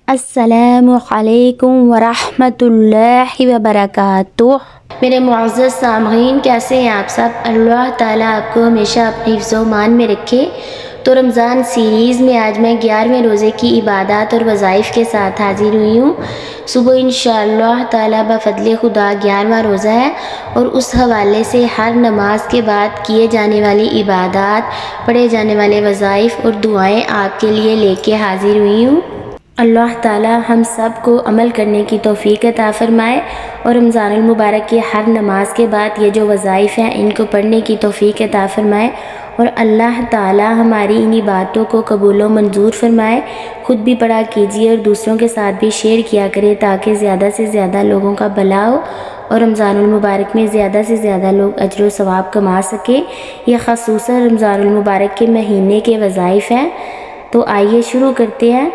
السلام علیکم ورحمۃ اللہ وبرکاتہ۔ میرے معزز سامعین، کیسے ہیں آپ سب؟ اللہ تعالیٰ آپ کو ہمیشہ اپنے حفظ و امان میں رکھے۔ تو رمضان سیریز میں آج میں 11ویں روزے کی عبادات اور وظائف کے ساتھ حاضر ہوئی ہوں۔ صبح انشاءاللہ تعالیٰ بفضل خدا 11واں روزہ ہے، اور اس حوالے سے ہر نماز کے بعد کیے جانے والی عبادات، پڑھے جانے والے وظائف اور دعائیں آپ کے لیے لے کے حاضر ہوئی ہوں۔ اللہ تعالیٰ ہم سب کو عمل کرنے کی توفیق عطا فرمائے، اور رمضان المبارک کی ہر نماز کے بعد یہ جو وظائف ہیں ان کو پڑھنے کی توفیق عطا فرمائے، اور اللہ تعالیٰ ہماری ان باتوں کو قبول و منظور فرمائے۔ خود بھی پڑھا کیجیے اور دوسروں کے ساتھ بھی شیئر کیا کرے، تاکہ زیادہ سے زیادہ لوگوں کا بھلا ہو اور رمضان المبارک میں زیادہ سے زیادہ لوگ اجر و ثواب کما سکیں۔ یہ خصوصاً رمضان المبارک کے مہینے کے وظائف ہیں۔ تو آئیے شروع کرتے ہیں۔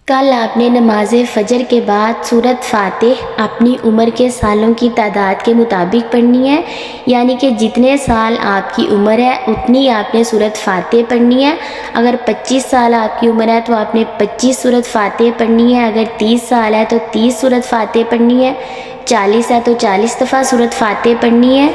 کل آپ نے نماز فجر کے بعد سورۃ فاتح اپنی عمر کے سالوں کی تعداد کے مطابق پڑھنی ہے، یعنی کہ جتنے سال آپ کی عمر ہے اتنی آپ نے سورۃ فاتح پڑھنی ہے۔ اگر 25 سال آپ کی عمر ہے تو آپ نے 25 سورۃ فاتح پڑھنی ہے، اگر 30 سال ہے تو 30 سورۃ فاتح پڑھنی ہے، 40 ہے تو 40 دفعہ سورۃ فاتح پڑھنی ہے۔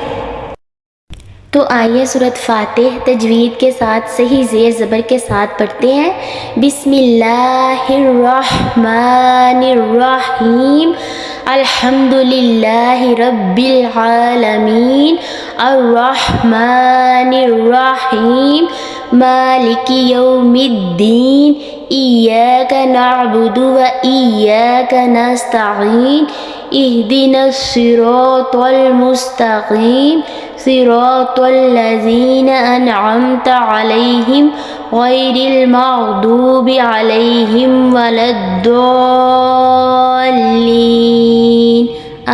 تو آئیے سورۃ فاتح تجوید کے ساتھ صحیح زیر زبر کے ساتھ پڑھتے ہیں۔ بسم اللہ الرحمن الرحیم، الحمد للہ رب العالمین، الرحمن الرحیم، مالک یوم الدین، ایاک نعبد و ایاک نستعین، اہدنا الصراط المستقیم، صراط الذین انعمت علیہم غیر المغضوب علیہم ولا الضالین،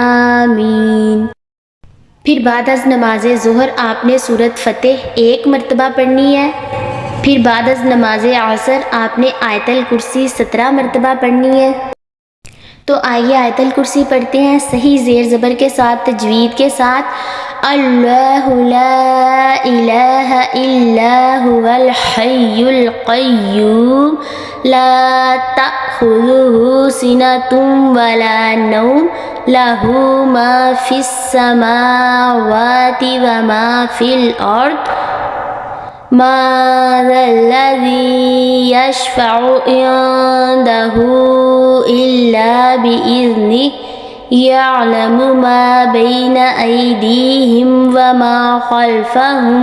آمین۔ پھر بعد از نماز ظہر آپ نے سورۃ فتح 1 مرتبہ پڑھنی ہے۔ پھر بعد از نماز عصر آپ نے آیت الکرسی 17 مرتبہ پڑھنی ہے۔ تو آئیے آیت الکرسی پڑھتے ہیں صحیح زیر زبر کے ساتھ تجوید کے ساتھ۔ اللہ لا الہ الا هو الحی القیوم، لا تأخذہ سنۃ ولا نوم، لہ ما فی السماوات وما فی الارض، ما ذا الذی یشفع عنده الا بإذنہ، یعلم ما بین ایدیہم وما خلفہم،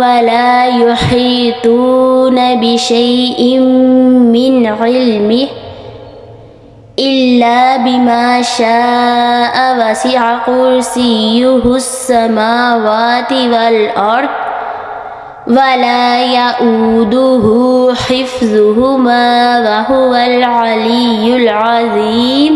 ولا یحیطون بشیء من علمہ الا بما شاء، وسع کرسیہ السماوات والارض، ولا یؤودہ حفظہما وہو العلی العظیم۔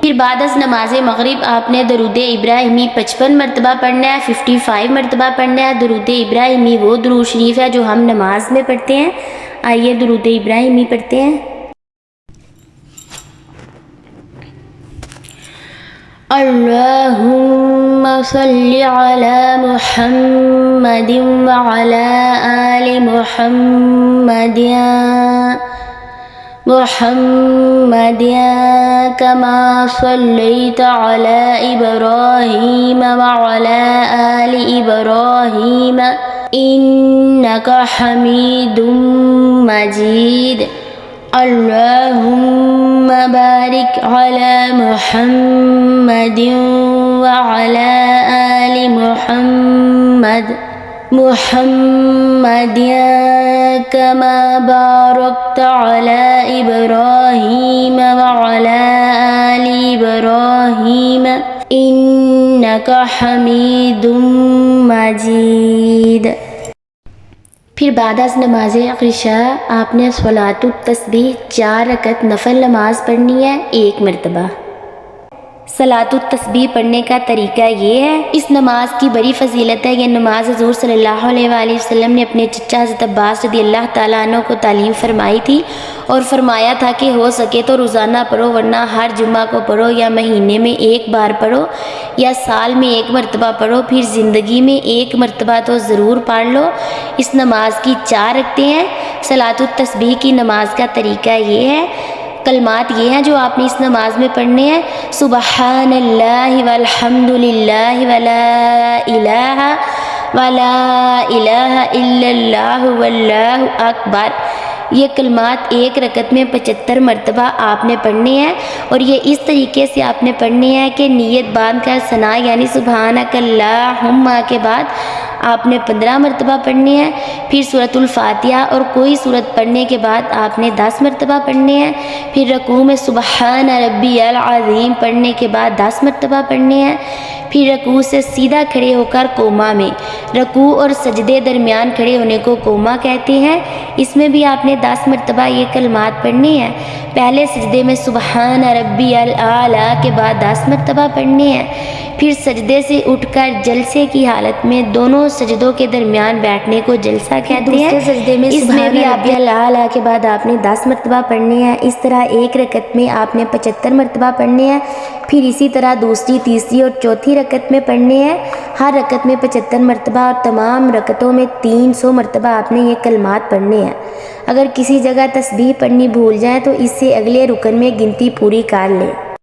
پھر بعد از نماز مغرب آپ نے درود ابراہیمی 55 مرتبہ پڑھنا ہے، 55 مرتبہ پڑھنا ہے۔ درود ابراہیمی وہ درود شریف ہے جو ہم نماز میں پڑھتے ہیں۔ آئیے درود ابراہیمی پڑھتے ہیں۔ اللہم صلی علی محمد وعلی آل محمد کما صلیت علی ابراہیم وعلی آل ابراہیم انک حمید مجید۔ اللہم بارک علی محمد وعلی آل محمد کما بارکت علی ابراہیم وعلی آل ابراہیم انک حمید مجید۔ پھر بعد از نماز عشاء آپ نے صلاۃ التسبیح 4 رکعت نفل نماز پڑھنی ہے 1 مرتبہ۔ صلاۃ التسبیح پڑھنے کا طریقہ یہ ہے، اس نماز کی بڑی فضیلت ہے۔ یہ نماز حضور صلی اللہ علیہ وآلہ وسلم نے اپنے چچا حضرت عباس رضی اللہ تعالیٰ عنہ کو تعلیم فرمائی تھی، اور فرمایا تھا کہ ہو سکے تو روزانہ پڑھو، ورنہ ہر جمعہ کو پڑھو، یا مہینے میں ایک بار پڑھو، یا سال میں ایک مرتبہ پڑھو، پھر زندگی میں ایک مرتبہ تو ضرور پڑھ لو۔ اس نماز کی 4 رکعتیں ہیں۔ صلاۃ التسبیح کی نماز کا طریقہ یہ ہے، کلمات یہ ہیں جو آپ نے اس نماز میں پڑھنے ہیں: سبحان اللہ والحمد للہ ولا الہ الا اللہ واللہ اکبر۔ یہ کلمات ایک رکعت میں 75 مرتبہ آپ نے پڑھنے ہیں، اور یہ اس طریقے سے آپ نے پڑھنے ہیں کہ نیت باندھ کر ثنا یعنی سبحانک اللہم کے بعد آپ نے 15 مرتبہ پڑھنے ہیں۔ پھر سورۃ الفاتحہ اور کوئی سورت پڑھنے کے بعد آپ نے 10 مرتبہ پڑھنے ہیں۔ پھر رکوع میں سبحان ربی العظیم پڑھنے کے بعد 10 مرتبہ پڑھنے ہیں۔ پھر رکوع سے سیدھا کھڑے ہو کر قوما میں، رکوع اور سجدے درمیان کھڑے ہونے کو قوما کہتے ہیں، اس میں بھی آپ نے 10 مرتبہ یہ کلمات پڑھنے ہیں۔ پہلے سجدے میں سبحان ربی الاعلیٰ کے بعد 10 مرتبہ پڑھنے ہیں۔ پھر سجدے سے اٹھ کر جلسے کی حالت میں دونوں سجدوں کے درمیان بیٹھنے کو جلسہ کہتے ہیں، دوسرے سجدے میں اس میں بھی آپ الاعلیٰ کے بعد آپ نے 10 مرتبہ پڑھنے ہیں۔ اس طرح ایک رکعت میں آپ نے 75 مرتبہ پڑھنے ہیں۔ پھر اسی طرح دوسری، تیسری اور چوتھی رکعت میں پڑھنے ہیں، ہر رکعت میں 75 مرتبہ، اور تمام رکعتوں میں 300 مرتبہ آپ نے یہ کلمات پڑھنے ہیں۔ اگر کسی جگہ تسبیح پڑھنی بھول جائیں تو اس سے اگلے رکن میں گنتی پوری کر لیں۔